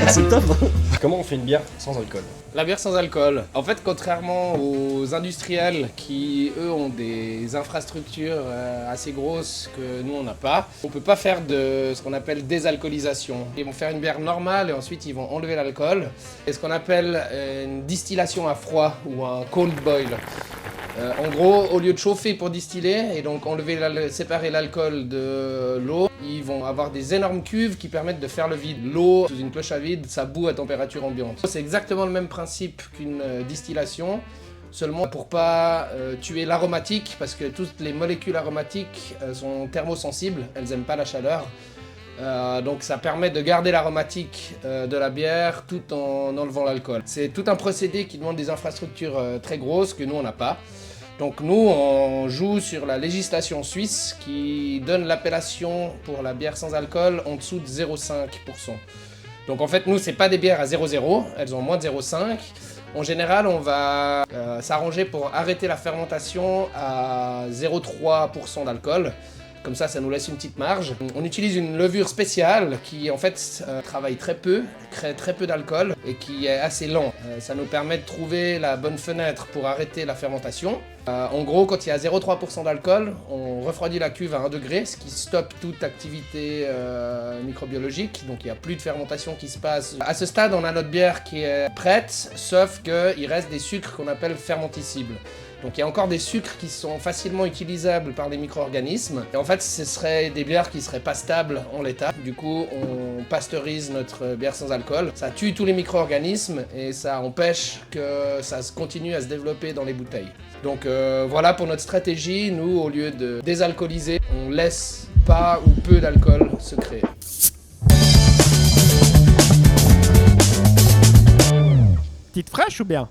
C'est top. Comment on fait une bière sans alcool? La bière sans alcool. En fait, contrairement aux industriels qui, eux, ont des infrastructures assez grosses que nous, on n'a pas, on peut pas faire de ce qu'on appelle désalcoolisation. Ils vont faire une bière normale et ensuite, ils vont enlever l'alcool. Et ce qu'on appelle une distillation à froid ou un cold boil. En gros, au lieu de chauffer pour distiller et donc séparer l'alcool de l'eau, ils vont avoir des énormes cuves qui permettent de faire le vide. L'eau, sous une cloche à vide, ça bout à température ambiante. C'est exactement le même principe qu'une distillation, seulement pour pas tuer l'aromatique, parce que toutes les molécules aromatiques sont thermosensibles, elles n'aiment pas la chaleur. Donc ça permet de garder l'aromatique de la bière tout en enlevant l'alcool. C'est tout un procédé qui demande des infrastructures très grosses que nous on n'a pas. Donc nous on joue sur la législation suisse qui donne l'appellation pour la bière sans alcool en dessous de 0,5%. Donc en fait nous c'est pas des bières à 0,0, elles ont moins de 0,5. En général on va s'arranger pour arrêter la fermentation à 0,3% d'alcool. Comme ça nous laisse une petite marge. On utilise une levure spéciale qui en fait travaille très peu, crée très peu d'alcool et qui est assez lent. Ça nous permet de trouver la bonne fenêtre pour arrêter la fermentation. En gros, quand il y a 0,3% d'alcool, on refroidit la cuve à 1 degré, ce qui stoppe toute activité microbiologique, donc il n'y a plus de fermentation qui se passe. À ce stade, on a notre bière qui est prête, sauf qu'il reste des sucres qu'on appelle fermenticibles. Donc il y a encore des sucres qui sont facilement utilisables par les micro-organismes. Et en fait, ce seraient des bières qui seraient pas stables en l'état. Du coup, on pasteurise notre bière sans alcool. Ça tue tous les micro-organismes et ça empêche que ça continue à se développer dans les bouteilles. Donc voilà pour notre stratégie. Nous, au lieu de désalcooliser, on laisse pas ou peu d'alcool se créer. Petite fraîche ou bien?